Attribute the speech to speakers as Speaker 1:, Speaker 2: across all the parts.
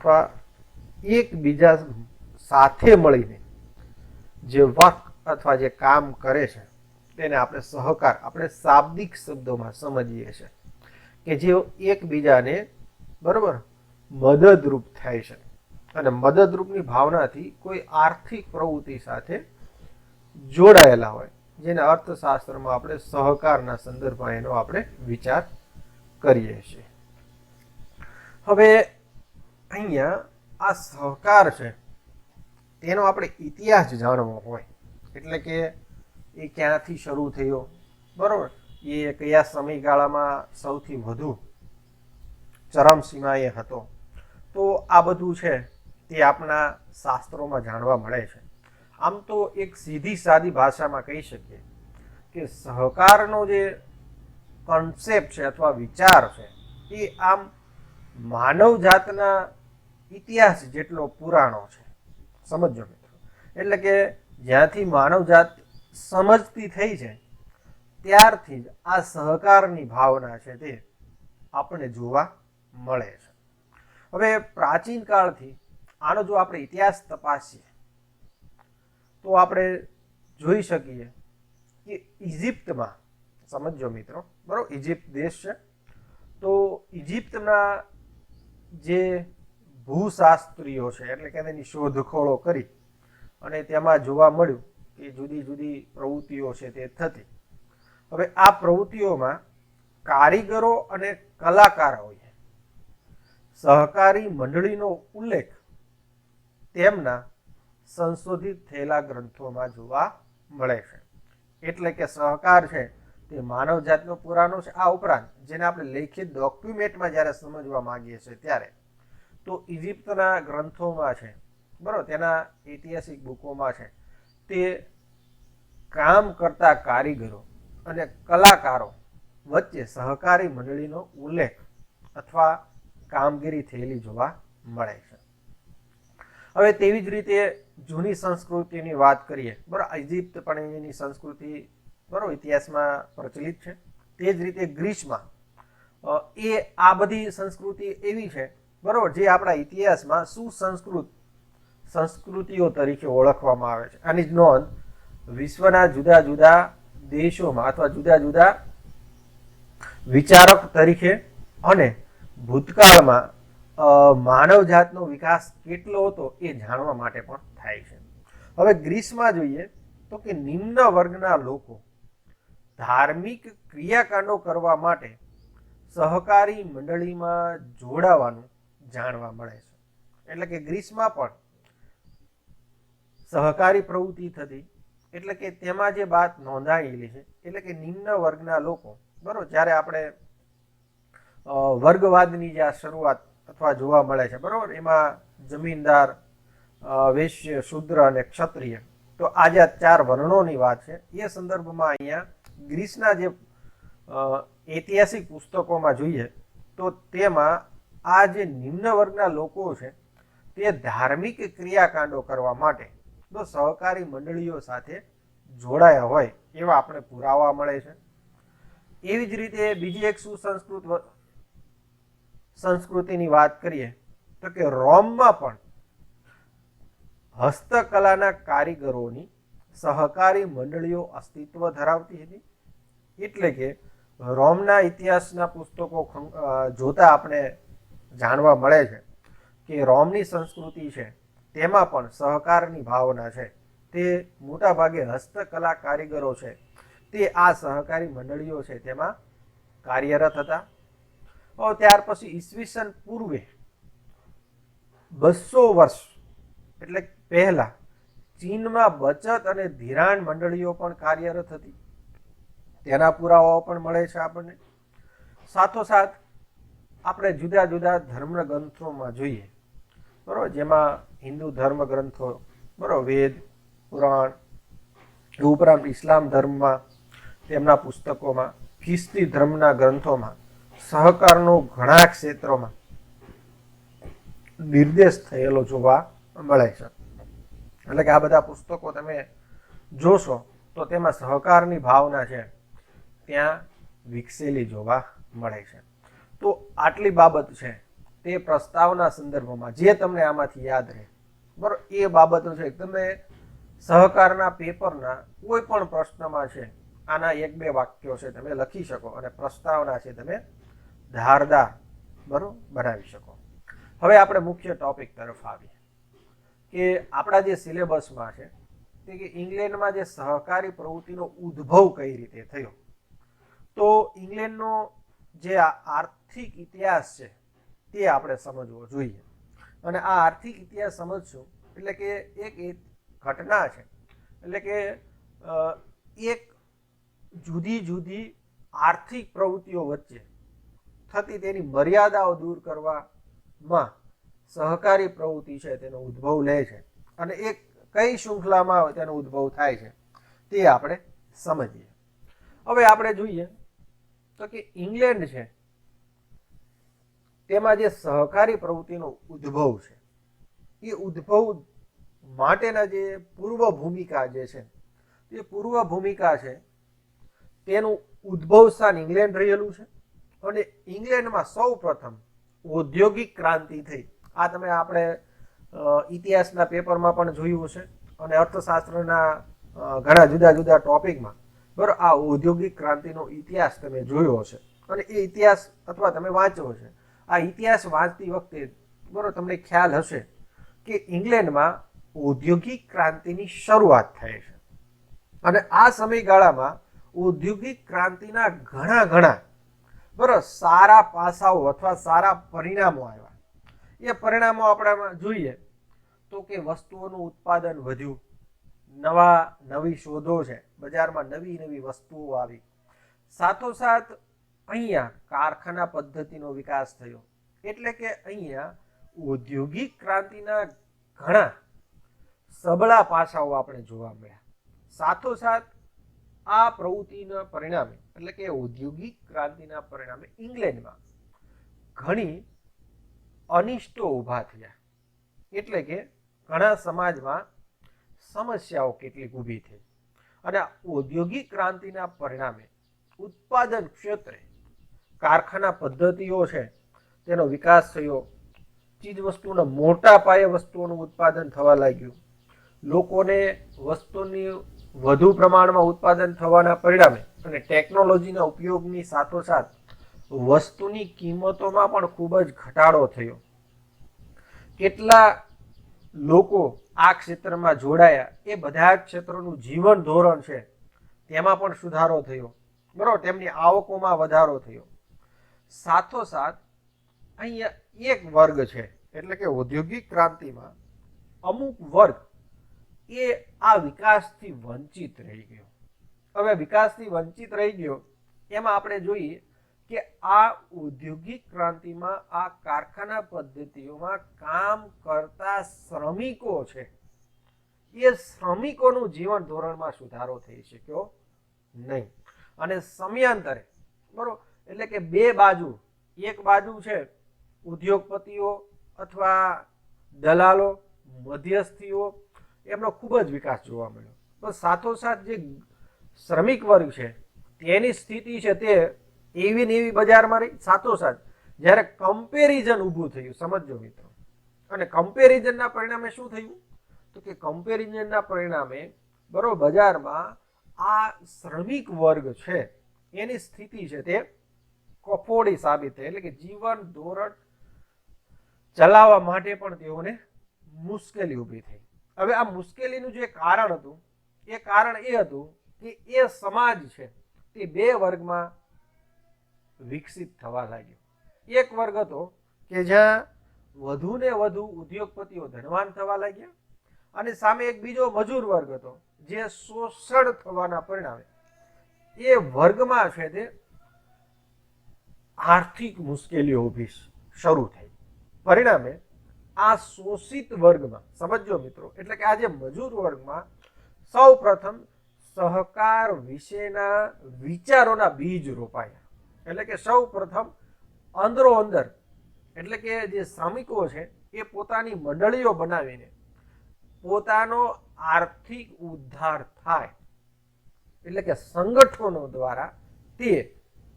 Speaker 1: अथवा एकबीजा साथे मळीने जे वर्क अथवा जे काम करे छे तेने आपणे सहकार આપણે શાબ્દિક શબ્દોમાં સમજીએ છીએ કે જે એકબીજાને બરોબર મદદરૂપ થાય છે અને મદદરૂપની ભાવનાથી કોઈ આર્થિક પ્રવૃત્તિ સાથે જોડાયેલા હોય જેને અર્થશાસ્ત્રમાં આપણે સહકારના સંદર્ભમાં એનો આપણે વિચાર કરીએ છીએ। હવે અહીંયા આ સહકાર છે તેનો આપણે ઇતિહાસ જાણવો હોય એટલે કે એ ક્યાંથી શરૂ થયો બરોબર, એ કયા સમયગાળામાં સૌથી વધુ ચરમસીમાએ હતો, તો આ બધું છે તે આપણા શાસ્ત્રોમાં જાણવા મળે છે। આમ તો એક સીધી સાદી ભાષામાં કહી શકીએ કે સહકારનો જે કોન્સેપ્ટ છે અથવા વિચાર છે એ આમ માનવ જાતના ઇતિહાસ જેટલો પુરાણો છે। સમજો મિત્રો, એટલે કે જ્યાંથી માનવ જાત સમજતી થઈ છે ત્યારથી જ આ સહકારની ભાવના છે તે આપણને જોવા મળે છે। હવે પ્રાચીન કાળથી આનો જો આપણે ઇતિહાસ તપાસીએ તો આપણે જોઈ શકીએ કે ઇજિપ્તમાં, સમજો મિત્રો બરાબર, ઇજિપ્ત દેશ છે તો ઇજિપ્તના જે ભૂશાસ્ત્રીઓ છે એટલે કે તેની શોધખોળો કરી અને તેમાં જોવા મળ્યું કે જુદી જુદી પ્રવૃત્તિઓ છે તે થતી। હવે આ પ્રવૃત્તિઓમાં કારીગરો અને કલાકારોએ સહકારી મંડળીનો ઉલ્લેખ તેમના સંશોધિત થયેલા ગ્રંથોમાં જોવા મળે છે। એટલે કે સહકાર છે તે માનવ જાતનો પુરાણો છે। આ ઉપરાંત જેને આપણે લેખિત ડોક્યુમેન્ટમાં જ્યારે સમજવા માંગીએ છીએ ત્યારે તો ઇજિપ્તના ગ્રંથોમાં છે બરાબર, તેના ઐતિહાસિક બુકોમાં છે તે કામ કરતા કારીગરો અને કલાકારો વચ્ચે સહકારી મંડળીનો ઉલ્લેખ અથવા કામગીરી થયેલી જોવા મળે છે। હવે તેવી જ રીતે જૂની સંસ્કૃતિની વાત કરીએ બરાબર, ઇજિપ્ત પણ એની સંસ્કૃતિ બરાબર ઇતિહાસમાં પ્રચલિત છે। તે જ રીતે ગ્રીસમાં એ આ બધી સંસ્કૃતિ એવી છે બરાબર જે આપણા ઇતિહાસમાં સુસંસ્કૃત સંસ્કૃતિઓ તરીકે ઓળખવામાં આવે છે। આની જ નોંધ વિશ્વના જુદા જુદા દેશોમાં અથવા જુદા જુદા વિચારક તરીકે અને ભૂતકાળમાં માનવ જાતનો વિકાસ કેટલો હતો એ જાણવા માટે પણ થાય છે। હવે ગ્રીસમાં જોઈએ તો કે નિમ્ન વર્ગના લોકો ધાર્મિક ક્રિયાકાંડો કરવા માટે સહકારી મંડળીમાં જોડાવાનું જાણવા મળે છે। એટલે કે ગ્રીસમાં પણ સહકારી પ્રવૃત્તિ થતી, એટલે કે તેમાં જે વાત નોંધાયેલી છે એટલે કે નિમ્ન વર્ગના લોકો બરોબર, જ્યારે આપણે વર્ગવાદની જે આ શરૂઆત અથવા જોવા મળે છે બરોબર, એમાં જમીનદાર, વૈશ્ય, શૂદ્ર અને ક્ષત્રિય, તો આ જે 4 વર્ણોની વાત છે એ સંદર્ભમાં અહીંયા ગ્રીસના જે ઐતિહાસિક પુસ્તકોમાં જોઈએ તો તેમાં આ જે નિમ્ન વર્ગના લોકો છે તે ધાર્મિક ક્રિયાકાંડો કરવા માટે તો સહકારી મંડળીઓ સાથે જોડાયા હોય એવા આપણે પુરાવા મળે છે। એવી જ રીતે બીજી એક સુસંસ્કૃત સંસ્કૃતિની વાત કરીએ તો કે રોમમાં પણ હસ્તકલાના કારીગરોની સહકારી મંડળીઓ અસ્તિત્વ ધરાવતી હતી। એટલે કે રોમના ઇતિહાસના પુસ્તકો જોતા આપણે જાણવા મળે છે કે રોમની સંસ્કૃતિ છે તેમાં પણ સહકારની ભાવના છે તે મોટા ભાગે હસ્તકલા કારીગરો છે તે આ સહકારી મંડળીઓ છે તેમાં કાર્યરત હતા। ત્યાર પછી ઈસવીસન પૂર્વે 200 વર્ષ એટલે પહેલા ચીનમાં બચત અને ધિરાણ મંડળીઓ પણ કાર્યરત હતી, તેના પુરાવાઓ પણ મળે છે આપણને। સાથોસાથ આપણે જુદા જુદા ધર્મ ગ્રંથોમાં જોઈએ બરોબર, જેમાં હિન્દુ ધર્મ ગ્રંથો બરોબર, વેદ, પુરાણ, એ ઉપરાંત ઇસ્લામ ધર્મમાં તેમના પુસ્તકોમાં, ખ્રિસ્તી ધર્મના ગ્રંથોમાં સહકારનો ઘણા ક્ષેત્રોમાં નિર્દેશ થયેલો જોવા મળે છે। એટલે કે આ બધા પુસ્તકો તમે જોશો તો તેમાં સહકારની ભાવના છે ત્યાં વિકસેલી જોવા મળે છે। તો આટલી બાબત છે તે પ્રસ્તાવના સંદર્ભમાં જે તમને આમાંથી યાદ રહે, બરોબર, એ બાબતો છે. તમે સહકારના પેપરના કોઈ પણ પ્રશ્નમાં છે આના 1-2 વાક્યો છે તમે લખી શકો અને પ્રસ્તાવના છે તમે ધારદાર, બરોબર, બનાવી શકો. હવે આપણે મુખ્ય ટોપિક તરફ આવીએ કે આપણા જે સિલેબસમાં છે તે કે ઇંગ્લેન્ડમાં જે સહકારી પ્રવૃત્તિનો ઉદ્ભવ કઈ રીતે થયો. તો ઇંગ્લેન્ડનો જે આર્થિક ઇતિહાસ છે તે આપણે સમજવો જોઈએ. અને આ આર્થિક ઇતિહાસ સમજશું એટલે કે એક ઘટના છે, એટલે કે એક જુદી જુદી આર્થિક પ્રવૃત્તિઓ વચ્ચે થતી તેની મર્યાદાઓ દૂર કરવામાં સહકારી પ્રવૃત્તિ છે તેનો ઉદ્ભવ લે છે અને એક કઈ શૃંખલામાં તેનો ઉદ્ભવ થાય છે તે આપણે સમજીએ. હવે આપણે જોઈએ તો કે ઇંગ્લેન્ડ છે તેમાં જે સહકારી પ્રવૃત્તિનો ઉદ્ભવ છે એ ઉદ્ભવ માટેના જે પૂર્વ ભૂમિકા જે છે તે પૂર્વ ભૂમિકા છે તેનું ઉદ્ભવ સ્થાન ઇંગ્લેન્ડ રહેલું છે. અને ઇંગ્લેન્ડમાં સૌ પ્રથમ ઔદ્યોગિક ક્રાંતિ થઈ. આ તમે આપણે ઇતિહાસના પેપરમાં પણ જોયું હશે અને અર્થશાસ્ત્રના ઘણા જુદા જુદા ટોપિકમાં, બરાબર, આ ઔદ્યોગિક ક્રાંતિનો ઇતિહાસ તમે જોયો હશે અને એ ઇતિહાસ અથવા તમે વાંચ્યો હશે. આ ઇતિહાસ વાંચતી વખતે, બરાબર, તમને ખ્યાલ હશે કે ઇંગ્લેન્ડમાં ઔદ્યોગિક ક્રાંતિની શરૂઆત થઈ છે અને આ સમયગાળામાં ઔદ્યોગિક ક્રાંતિના ઘણા બરાબર સારા પાસાઓ અથવા સારા પરિણામો આવ્યા. એ પરિણામો આપણે જોઈએ તો કે વસ્તુઓનું ઉત્પાદન વધ્યું, નવી શોધો છે, બજારમાં નવી વસ્તુઓ આવી, સાથોસાથ અહીંયા કારખાના પદ્ધતિનો વિકાસ થયો. એટલે કે અહીંયા ઔદ્યોગિક ક્રાંતિના ઘણા સબળા પાસાઓ આપણે જોવા મળ્યા. સાથોસાથ આ પ્રવૃત્તિના પરિણામે, એટલે કે ઔદ્યોગિક ક્રાંતિના પરિણામે ઇંગ્લેન્ડમાં ઘણી અનિષ્ટો ઊભા થયા. એટલે કે ઘણા સમાજમાં સમસ્યાઓ કેટલીક ઊભી થઈ અને ઔદ્યોગિક ક્રાંતિના પરિણામે ઉત્પાદન ક્ષેત્રે કારખાના પદ્ધતિઓ છે તેનો વિકાસ થયો. ચીજ વસ્તુના મોટા પાયે વસ્તુઓનું ઉત્પાદન થવા લાગ્યું. લોકોને વસ્તુની વધુ પ્રમાણમાં ઉત્પાદન થવાના પરિણામે અને ટેકનોલોજીના ઉપયોગની સાથોસાથ વસ્તુની કિંમતોમાં પણ ખૂબ જ ઘટાડો થયો. કેટલા લોકો આ ક્ષેત્રમાં જોડાયા, એ બધા જ ક્ષેત્રોનું જીવન ધોરણ છે તેમાં પણ સુધારો થયો, બરોબર, તેમની આવકોમાં વધારો થયો. સાથોસાથ અહીંયા એક વર્ગ છે, એટલે કે ઔદ્યોગિક ક્રાંતિમાં અમુક વર્ગ એ આ વિકાસથી વંચિત રહી ગયો. હવે વિકાસથી વંચિત રહી ગયો એમાં આપણે જોઈએ કે આ ઔદ્યોગિક ક્રાંતિમાં આ કારખાના પદ્ધતિઓમાં કામ કરતા શ્રમિકો છે એ શ્રમિકોનું જીવન ધોરણમાં સુધારો થઈ શક્યો નહીં. અને સમયાંતરે, બરોબર, એટલે કે બે બાજુ, એક બાજુ છે ઉદ્યોગપતિઓ અથવા દલાલો, મધ્યસ્થીઓ, એમનો ખૂબ જ વિકાસ જોવા મળ્યો. પણ સાથોસાથ જે શ્રમિક વર્ગ છે તેની સ્થિતિ છે તે એવી ને એવી બજારમાં રહી. સાથોસાથ જ્યારે કમ્પેરિઝન ઊભું થયું, સમજો મિત્રો, અને કમ્પેરિઝનના પરિણામે શું થયું તો કે કમ્પેરિઝનના પરિણામે, બરોબર, બજારમાં આ શ્રમિક વર્ગ છે એની સ્થિતિ છે તે કફોડી સાબિત થઈ. એટલે કે જીવન ધોરણ ચલાવવા માટે પણ તેઓને મુશ્કેલી ઊભી થઈ. હવે આ મુશ્કેલીનું જે કારણ હતું એ કારણ એ હતું કે એ સમાજ છે તે બે વર્ગમાં વિકસિત થવા લાગ્યો. એક વર્ગ હતો કે જ્યાં વધુ ને વધુ ઉદ્યોગપતિઓ ધનવાન થવા લાગ્યા અને સામે એક બીજો મજૂર વર્ગ હતો જે શોષણ થવાના પરિણામે એ વર્ગમાં છે તે આર્થિક મુશ્કેલીઓ ઊભી શરૂ થઈ. પરિણામે આ શોષિત વર્ગમાં, સમજો મિત્રો, એટલે કે આ જે મજૂર વર્ગમાં સૌ પ્રથમ સહકાર વિશેના વિચારોના બીજ રોપાયા. એટલે કે સૌ પ્રથમ અંદરો અંદર, એટલે કે જે શ્રમિકો છે એ પોતાની મંડળીઓ બનાવીને પોતાનો આર્થિક ઉદ્ધાર થાય, એટલે કે સંગઠનો દ્વારા તે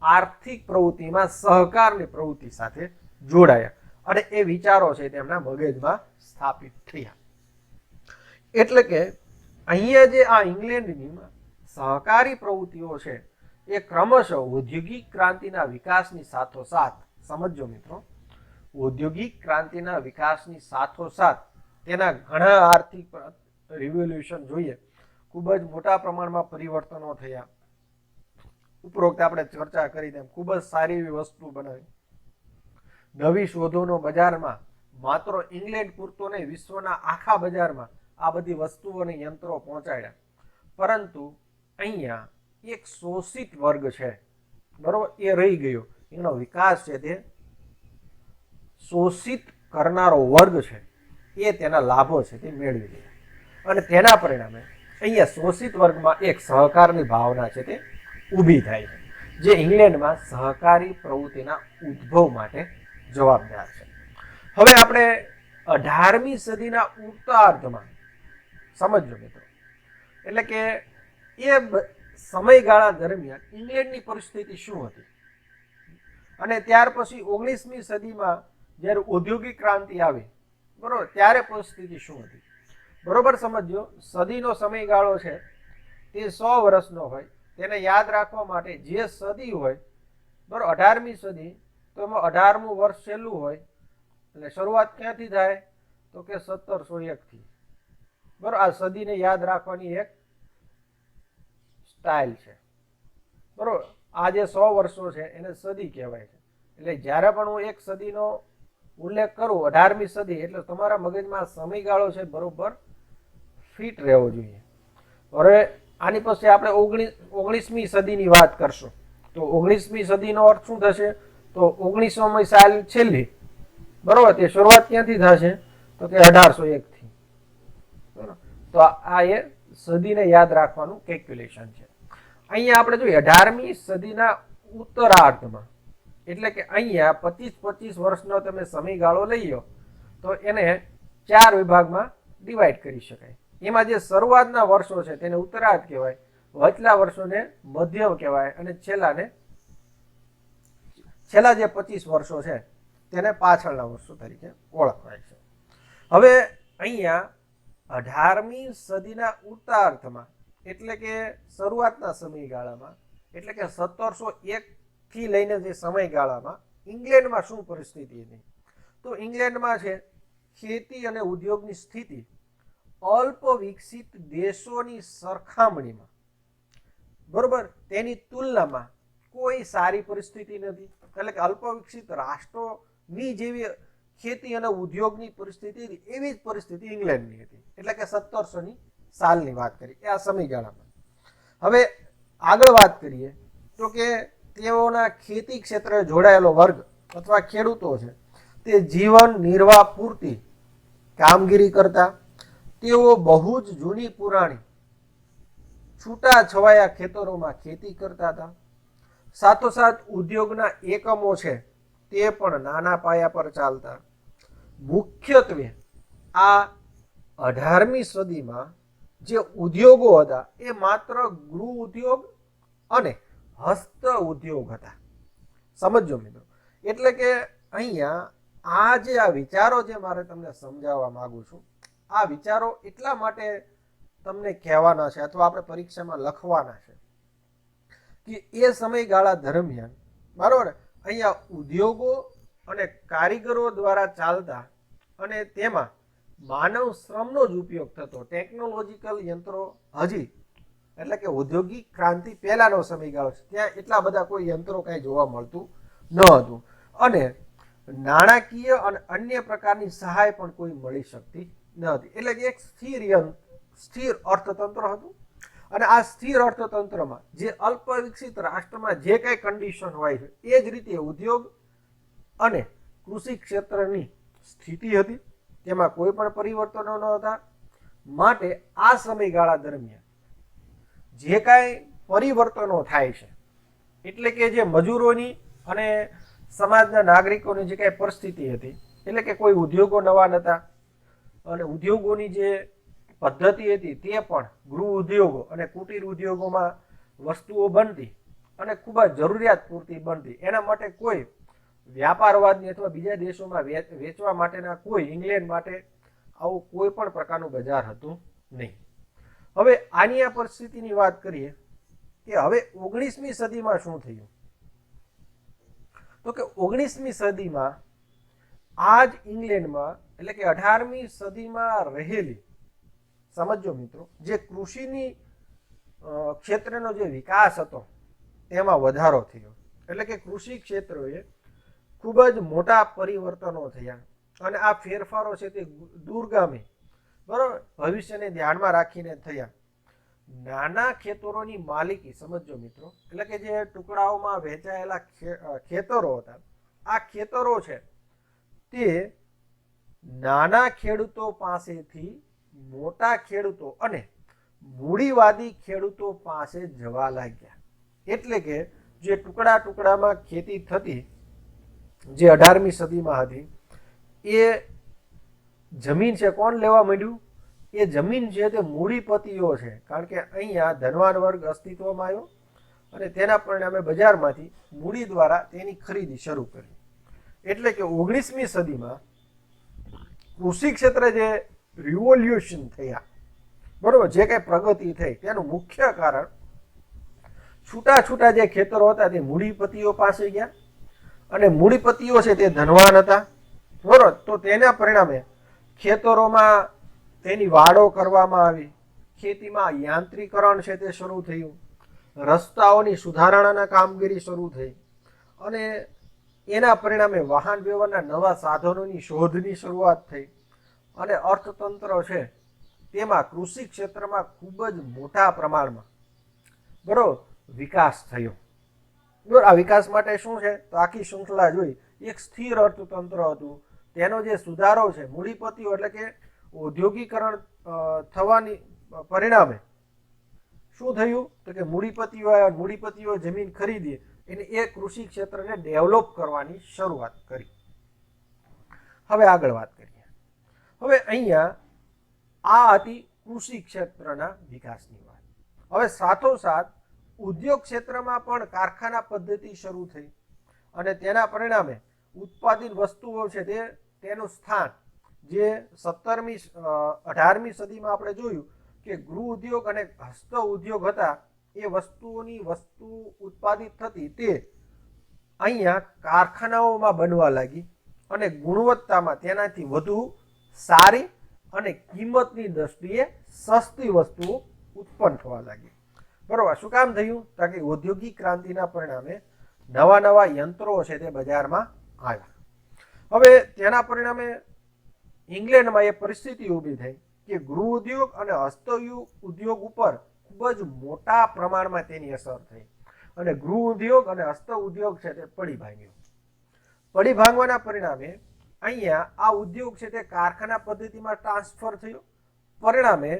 Speaker 1: આર્થિક પ્રવૃત્તિમાં સહકારની પ્રવૃત્તિ સાથે જોડાયા અને એ વિચારો છે તેમના મગજમાં સ્થાપિત થયા. એટલે કે અહીંયા જે આ ઇંગ્લેન્ડની સહકારી પ્રવૃત્તિઓ છે એ ક્રમશઃ ઔદ્યોગિક ક્રાંતિના વિકાસની સાથોસાથ, સમજો મિત્રો, ઔદ્યોગિક ક્રાંતિના વિકાસની સાથોસાથ તેના ઘણા આર્થિક રિવોલ્યુશન જોઈએ, ખૂબ જ મોટા પ્રમાણમાં પરિવર્તનો થયા. ઉપરોક્ત આપણે ચર્ચા કરી તેમ ખૂબ જ સારી એવી વસ્તુ બનાવી. નવી શોધોનો બજારમાં માત્ર ઇંગ્લેન્ડ પૂરતો નહીં, વિશ્વના આખા બજારમાં આ બધી વસ્તુઓ અને યંત્રો પહોંચાડ્યા. પરંતુ અહીંયા એક શોષિત વર્ગ છે, બરોબર, એ રહી ગયો. એનો વિકાસ છે તે શોષિત કરનારો વર્ગ છે એ તેના લાભો છે તે મેળવી ગયા. અને તેના પરિણામે અહીંયા શોષિત વર્ગમાં એક સહકારની ભાવના છે તે ઊભી થાય છે, જે ઇંગ્લેન્ડમાં સહકારી પ્રવૃત્તિના ઉદ્ભવ માટે જવાબદાર છે. હવે આપણે 18મી સદીના ઉત્તરાર્ધમાં સમજો મિત્રો, એટલે કે એ સમયગાળા દરમિયાન ઇંગ્લેન્ડની પરિસ્થિતિ શું હતી અને ત્યાર પછી 19મી સદીમાં જ્યારે ઔદ્યોગિક ક્રાંતિ આવી, બરોબર, ત્યારે પરિસ્થિતિ શું હતી, બરોબર સમજો. સદીનો સમયગાળો છે તે 100 વર્ષનો હોય. તેને યાદ રાખવા માટે જે સદી હોય, બરોબર, 18મી સદી, તો એમાં 18મું વર્ષ છેલ્લું હોય. એટલે શરૂઆત ક્યાંથી થાય તો કે 1701 થી. બરોબર, આ સદીને યાદ રાખવાની એક સ્ટાઇલ છે, બરોબર. આ જે 100 વર્ષો છે એને સદી કહેવાય છે. એટલે જ્યારે પણ હું એક સદીનો ઉલ્લેખ કરું, 18મી સદી, એટલે તમારા મગજમાં સમયગાળો છે બરોબર ફિટ રહેવો જોઈએ. હવે આની પછી આપણે 19મી સદીની વાત કરશું. તો 19મી સદીનો અર્થ શું થશે તો 1900મી સાલ છેલ્લી, બરોબર, તે શરૂઆત ક્યાંથી થશે તો કે 1801 થી. બરોબર, તો આ એ સદીને યાદ રાખવાનું કેલ્ક્યુલેશન છે. અહીંયા આપણે જોઈએ 18મી સદીના ઉત્તરાર્ધમાં, એટલે કે અહીંયા 25 વર્ષનો તમે સમયગાળો લઈ લો તો એને 4 વિભાગમાં ડિવાઈડ કરી શકાય. એમાં જે શરૂઆતના વર્ષો છે તેને ઉત્તરાર્ધ કહેવાય, વચલા વર્ષોને મધ્યમ કહેવાય અને છેલ્લા જે 25 વર્ષો છે તેને પાછળના વર્ષો તરીકે ઓળખવાય છે. હવે અહીંયા 18મી સદીના ઉત્તરાર્ધમાં, એટલે કે શરૂઆતના સમયગાળામાં, એટલે કે 1701 થી લઈને જે સમયગાળામાં ઇંગ્લેન્ડમાં શું પરિસ્થિતિ હતી તો ઇંગ્લેન્ડમાં છે ખેતી અને ઉદ્યોગની સ્થિતિ અલ્પ વિકસિત દેશોની સરખામણીમાં, બરોબર, તેની તુલનામાં કોઈ સારી પરિસ્થિતિ નથી. એટલે કે અલ્પ વિકસિત રાષ્ટ્રોની જેવી ખેતી અને ઉદ્યોગની પરિસ્થિતિ હતી એવી જ પરિસ્થિતિ ઇંગ્લેન્ડની હતી. એટલે કે 1700ની સાલની વાત કરી એ આ સમયગાળામાં. હવે આગળ વાત કરીએ તો કે તેઓના ખેતી ક્ષેત્રે જોડાયેલો વર્ગ અથવા ખેડૂતો છે તે જીવન નિર્વાહ પૂરતી કામગીરી કરતા. તેઓ બહુ જ જૂની પુરાણી છૂટા છવાયા ખેતરોમાં ખેતી કરતા હતા. સાથોસાથ ઉદ્યોગના એકમો છે તે પણ નાના પાયા પર ચાલતા. મુખ્યત્વે આ 18મી સદીમાં જે ઉદ્યોગો હતા એ માત્ર ગૃહ ઉદ્યોગ અને હસ્ત ઉદ્યોગ હતા. સમજો મિત્રો, એટલે કે અહીંયા આ જે આ વિચારો જે મારે તમને સમજાવવા માંગુ છું, આ વિચારો એટલા માટે તમને કહેવાના છે અથવા આપણે પરીક્ષામાં લખવાના છે કે એ સમયગાળા દરમિયાન, બરાબર, અહીંયા ઉદ્યોગો અને કારીગરો દ્વારા ચાલતા અને તેમાં માનવ શ્રમનો જ ઉપયોગ થતો. ટેકનોલોજીકલ યંત્રો હજી, એટલે કે ઔદ્યોગિક ક્રાંતિ પહેલાનો સમયગાળો છે, ત્યાં એટલા બધા કોઈ યંત્રો કાંઈ જોવા મળતું ન હતું. અને નાણાકીય અને અન્ય પ્રકારની સહાય પણ કોઈ મળી શકતી ન હતી. એટલે કે એક સ્થિર અર્થતંત્ર હતું. અને આ સ્થિર અર્થતંત્રમાં જે અલ્પ વિકસિત રાષ્ટ્રમાં જે કઈ કન્ડિશન હોય છે એ જ રીતે ઉદ્યોગ અને કૃષિ ક્ષેત્રની સ્થિતિ હતી. તેમાં કોઈ પણ પરિવર્તનો ન હતા. માટે આ સમયગાળા દરમિયાન જે કાંઈ પરિવર્તનો થાય છે, એટલે કે જે મજૂરોની અને સમાજના નાગરિકોની જે કાંઈ પરિસ્થિતિ હતી, એટલે કે કોઈ ઉદ્યોગો નવા નહોતા અને ઉદ્યોગોની જે પદ્ધતિ હતી તે પણ ગૃહ ઉદ્યોગો અને કુટીર ઉદ્યોગોમાં વસ્તુઓ બનતી અને ખૂબ જ જરૂરિયાત પૂરતી બનતી. એના માટે કોઈ વ્યાપારવાદની અથવા બીજા દેશોમાં વેચવા માટેના કોઈ ઇંગ્લેન્ડ માટે આવું કોઈ પણ પ્રકારનું બજાર હતું નહીં. હવે આની આ પરિસ્થિતિની વાત કરીએ કે હવે 19મી સદીમાં શું થયું, તો કે 19મી સદીમાં આ જ ઇંગ્લેન્ડમાં એટલે કે 18મી સદીમાં રહેલી, સમજો મિત્રો, જે કૃષિની ક્ષેત્રનો જે વિકાસ હતો તેમાં વધારો થયો. એટલે કે કૃષિ ક્ષેત્રોએ ખૂબ જ મોટા પરિવર્તનો થયા અને આ ફેરફારો છે તે દૂરગામી, બરાબર, ભવિષ્યને ધ્યાનમાં રાખીને થયા. નાના ખેતરોની માલિકી, સમજો મિત્રો, એટલે કે જે ટુકડાઓમાં વહેંચાયેલા ખેતરો હતા, આ ખેતરો છે તે નાના ખેડૂતો પાસેથી મોટા ખેડૂતો અને મૂડીવાદી ખેડૂતો પાસે જવા લાગ્યા. એટલે કે જે ટુકડામાં ખેતી થતી, જે 18મી સદીમાં હતી, એ જમીન છે કોણ લેવા માંડ્યું? એ જમીન છે તે મૂડીપતિઓ છે, કારણ કે અહીંયા ધનવાન વર્ગ અસ્તિત્વમાં આવ્યો અને તેના પરિણામે બજારમાંથી મૂડી દ્વારા તેની ખરીદી શરૂ કરી. એટલે કે 19મી સદીમાં કૃષિ ક્ષેત્રે જે રિવોલ્યુશન થયા, બરોબર, જે કઈ પ્રગતિ થઈ, તેનું મુખ્ય કારણ છૂટા છૂટા જે ખેતરો હતા તે મૂડીપતિઓ પાસે ગયા અને મૂડીપતિઓ છે તે ધનવાન હતા, બરોબર. તો તેના પરિણામે ખેતરોમાં તેની વાડો કરવામાં આવી, ખેતીમાં યાંત્રીકરણ છે તે શરૂ થયું, રસ્તાઓની સુધારણાના કામગીરી શરૂ થઈ અને એના પરિણામે વાહન વ્યવહારના નવા સાધનોની શોધની શરૂઆત થઈ અને અર્થતંત્ર છે તેમાં કૃષિ ક્ષેત્રમાં ખૂબ જ મોટા પ્રમાણમાં, બરોબર, વિકાસ થયો. બરોબર. આ વિકાસ માટે શું છે, તો આખી શૃંખલા જોઈ. એક સ્થિર અર્થતંત્ર હતું, તેનો જે સુધારો છે, મૂડીપતિઓ એટલે કે ઔદ્યોગિકરણ થવાની પરિણામે શું થયું, તો કે મૂડીપતિઓ જમીન ખરીદી અને એ કૃષિ ક્ષેત્રને ડેવલપ કરવાની શરૂઆત કરી. હવે આગળ વાત કરીએ. હવે અહીંયા આ હતી કૃષિ ક્ષેત્રના વિકાસની વાત. હવે સાથોસાથ ઉદ્યોગ ક્ષેત્રમાં પણ કારખાના પદ્ધતિ શરૂ થઈ અને તેના પરિણામે ઉત્પાદિત વસ્તુઓ છે તેનું સ્થાન જે 18મી સદીમાં આપણે જોયું કે ગૃહ ઉદ્યોગ અને હસ્ત ઉદ્યોગ હતા, એ વસ્તુ ઉત્પાદિત થતી તે અહીંયા કારખાનાઓમાં બનવા લાગી અને ગુણવત્તામાં તેનાથી વધુ સારી અને કિંમતની દ્રષ્ટિએ સસ્તી વસ્તુઓ ઉત્પન્ન થવા લાગી. બરોબર. શું કામ થયું? કારણ કે ઔદ્યોગિક ક્રાંતિના પરિણામે નવા યંત્રો છે તે બજારમાં આવ્યા. હવે તેના પરિણામે ઇંગ્લેન્ડમાં એ પરિસ્થિતિ ઊભી થઈ કે ગૃહ ઉદ્યોગ અને હસ્ત ઉદ્યોગ ઉપર ખૂબ જ મોટા પ્રમાણમાં તેની અસર થઈ અને ગૃહ ઉદ્યોગ અને હસ્ત ઉદ્યોગ છે તે પડી ભાંગ્યો. પડી ભાંગવાના પરિણામે અહીંયા આ ઉદ્યોગ છે તે કારખાના પદ્ધતિમાં ટ્રાન્સફર થયો. પરિણામે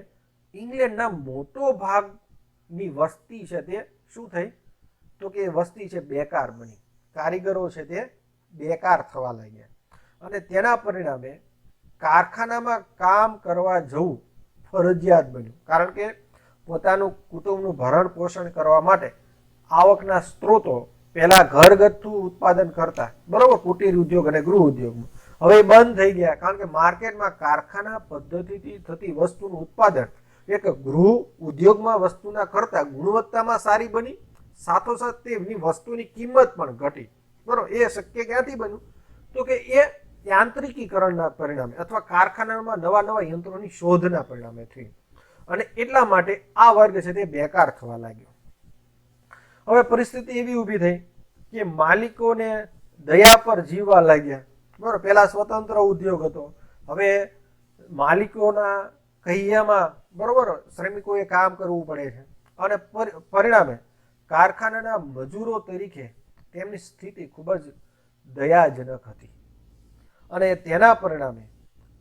Speaker 1: ઇંગ્લેન્ડના મોટો ભાગની વસ્તી છે તે શું થઈ, તો કે વસ્તી છે બેકાર બની, કારીગરો છે તે બેકાર થવા લાગ્યા અને તેના પરિણામે કારખાનામાં કામ કરવા જવું ફરજિયાત બન્યું. કારણ કે પોતાનું કુટુંબનું ભરણ પોષણ કરવા માટે આવકના સ્ત્રોતો પહેલા ઘરગથ્થુ ઉત્પાદન કરતા, બરોબર, કુટીર ઉદ્યોગ અને ગૃહ ઉદ્યોગમાં, હવે બંધ થઈ ગયા. કારણ કે માર્કેટમાં કારખાના પદ્ધતિથી થતી વસ્તુનું ઉત્પાદન એક ગૃહ ઉદ્યોગમાં વસ્તુના કરતા ગુણવત્તામાં સારી બની, સાથોસાથ તેની વસ્તુની કિંમત પણ ઘટી. બરોબર. એ શક્ય ક્યાંથી બન્યું, તો કે એ યાંત્રિકીકરણના પરિણામે અથવા કારખાનામાં નવા યંત્રોની શોધના પરિણામે થઈ અને એટલા માટે આ વર્ગ છે તે બેકાર થવા લાગ્યો. હવે પરિસ્થિતિ એવી ઊભી થઈ કે માલિકોને દયા પર જીવવા લાગ્યા. બરોબર. પહેલા સ્વતંત્ર ઉદ્યોગ હતો, હવે માલિકોના કહિયામાં, બરોબર, શ્રમિકોએ કામ કરવું પડે છે અને પરિણામે કારખાનાના મજૂરો તરીકે તેમની સ્થિતિ ખૂબ જ દયાજનક હતી અને તેના પરિણામે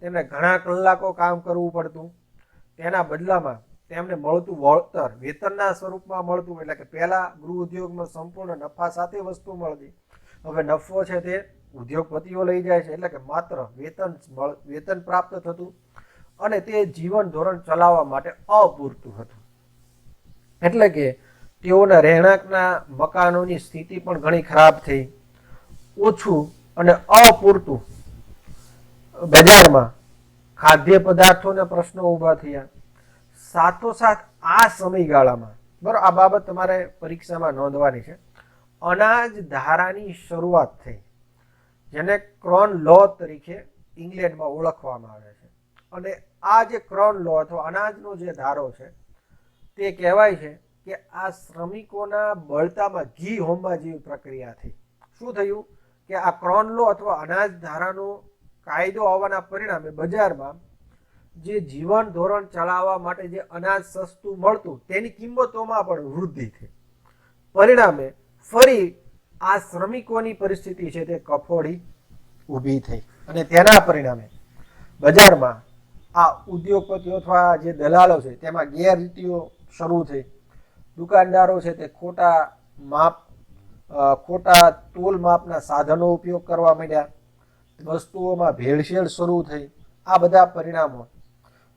Speaker 1: તેમને ઘણા કલાકો કામ કરવું પડતું. તેના બદલામાં તેમને મળતું વળતર વેતનના સ્વરૂપમાં મળતું. એટલે કે પહેલા ગૃહ ઉદ્યોગમાં સંપૂર્ણ નફા સાથે વસ્તુ મળતી, હવે નફો છે તે ઉદ્યોગપતિઓ લઈ જાય છે, એટલે કે માત્ર વેતન પ્રાપ્ત થતું અને તે જીવન ધોરણ ચલાવવા માટે અપૂરતું હતું. એટલે કે તેઓના રહેણાંકના મકાનોની સ્થિતિ પણ ઘણી ખરાબ થઈ, ઓછું અને અપૂરતું બજારમાં ખાદ્ય પદાર્થોના પ્રશ્નો ઊભા થયા. સાથોસાથ આ સમયગાળામાં બરાબર, આ બાબત તમારે પરીક્ષામાં નોંધવાની છે, અનાજ ધારાની શરૂઆત થઈ, જેને ક્રોન લો તરીકે ઇંગ્લેન્ડમાં ઓળખવામાં આવે છે. અને આ જે ક્રોન લો અથવા અનાજનો જે ધારો છે તે કહેવાય છે કે આ શ્રમિકોના બળતામાં ઘી હોમવા જેવી પ્રક્રિયા થઈ. શું થયું કે આ ક્રોન લો અથવા અનાજ ધારાનો કાયદો આવવાના પરિણામે બજારમાં જે જીવન ધોરણ ચલાવવા માટે જે અનાજ સસ્તું મળતું તેની કિંમતોમાં પણ વૃદ્ધિ થઈ. પરિણામે ફરી આ શ્રમિકોની પરિસ્થિતિ છે તે કફોડી ઊભી થઈ અને તેના પરિણામે બજારમાં આ ઉદ્યોગપતિઓ અથવા જે દલાલો છે તેમાં ગેરરીતિઓ શરૂ થઈ. દુકાનદારો છે તે ખોટા તોલ માપના સાધનો ઉપયોગ કરવા માંડ્યા. વસ્તુઓમાં ભેળસેળ શરૂ થઈ. આ બધા પરિણામો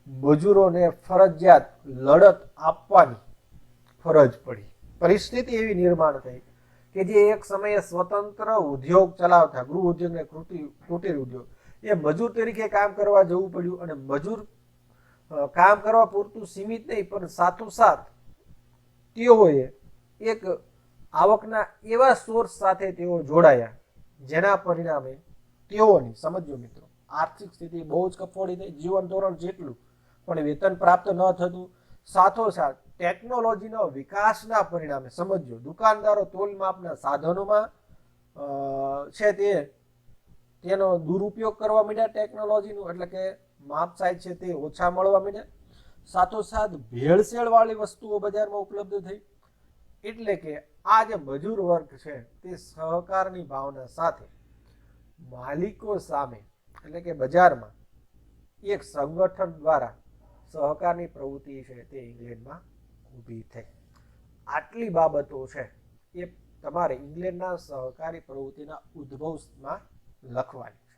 Speaker 1: મજૂરોને ફરજિયાત લડત આપવાની ફરજ પડી. પરિસ્થિતિ એવી નિર્માણ થઈ કે જે એક સમયે સ્વતંત્ર ઉદ્યોગ ચલાવતા ગૃહ ઉદ્યોગ ને કુટીર ઉદ્યોગ એ મજૂર તરીકે કામ કરવા જવું પડ્યું. અને મજૂર કામ કરવા પૂરતું સીમિત નહીં, પણ સાથોસાથ તેઓએ એક આવકના એવા સોર્સ સાથે તેઓ જોડાયા જેના પરિણામે તેઓની, સમજો મિત્રો, આર્થિક સ્થિતિ બહુ જ કફોડી થઈ. જીવન ધોરણ જેટલું પણ વેતન પ્રાપ્ત ન થતું. સાથોસાથ ટેકનોલોજીના વિકાસના પરિણામે સમજો, દુકાનદારો તોલ માપના સાધનોમાં છે તેનો દુરુપયોગ કરવા માંડ્યા ટેકનોલોજીનું, એટલે કે માપ સાઈઝ છે તે ઓછા મળવા માંડ્યા. સાથોસાથ ભેળસેળ વાળી વસ્તુઓ બજારમાં ઉપલબ્ધ થઈ. એટલે કે આ જે મજૂર વર્ગ છે તે સહકારની ભાવના સાથે માલિકો સામે, એટલે કે બજારમાં એક સંગઠન દ્વારા સહકારની પ્રવૃત્તિ છે તે ઇંગ્લેન્ડમાં ઊભી થઈ. આટલી બાબતો છે એ તમારે ઇંગ્લેન્ડના સહકારી પ્રવૃત્તિના ઉદ્ભવમાં લખવાની છે.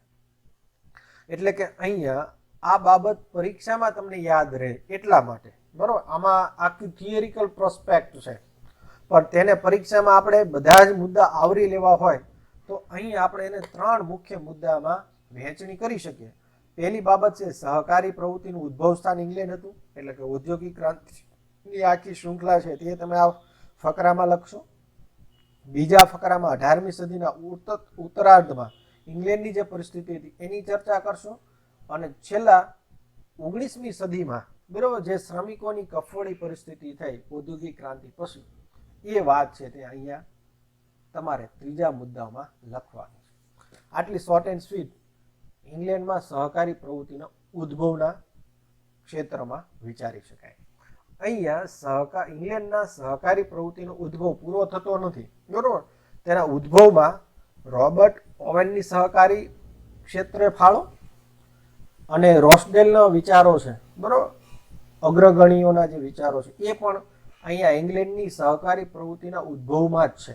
Speaker 1: એટલે કે અહીંયા આ બાબત પરીક્ષામાં તમને યાદ રહે એટલા માટે, બરોબર. આમાં આખી થિયરિકલ પ્રોસ્પેક્ટ છે, પણ તેને પરીક્ષામાં આપણે બધા જ મુદ્દા આવરી લેવા હોય તો અહીં આપણે એને 3 મુખ્ય મુદ્દામાં વહેંચણી કરી શકીએ. પહેલી બાબત છે સહકારી પ્રવૃત્તિનું ઉદ્ભવ સ્થાન ઇંગ્લેન્ડ હતું, એટલે કે ઔદ્યોગિક ક્રાંતિની આખી શૃંખલા છે તે તમે આ ફકરામાં લખશો. બીજા ફકરામાં 18મી સદીના ઉત્તરાર્ધમાં ઇંગ્લેન્ડની જે પરિસ્થિતિ હતી એની ચર્ચા કરશો. અને છેલ્લા 19મી સદીમાં બરોબર જે શ્રમિકોની કફોડી પરિસ્થિતિ થઈ ઔદ્યોગિક ક્રાંતિ પછી, એ વાત છે તે અહીંયા તમારે ત્રીજા મુદ્દામાં લખવાની છે. આટલી શોર્ટ એન્ડ સ્વીટ ઇંગ્લેન્ડમાં સહકારી પ્રવૃત્તિના ઉદ્ભવના ક્ષેત્રમાં વિચારી શકાય. અહીંયા ઇંગ્લેન્ડના સહકારી પ્રવૃત્તિનો ઉદ્ભવ પૂરો થતો નથી, બરોબર. તેના ઉદ્ભવમાં રોબર્ટ ઓવેનની સહકારી ક્ષેત્રે ફાળો અને રોસડેલના વિચારો છે, બરોબર, અગ્રગણીઓના જે વિચારો છે એ પણ અહીંયા ઇંગ્લેન્ડની સહકારી પ્રવૃત્તિના ઉદ્ભવમાં જ છે.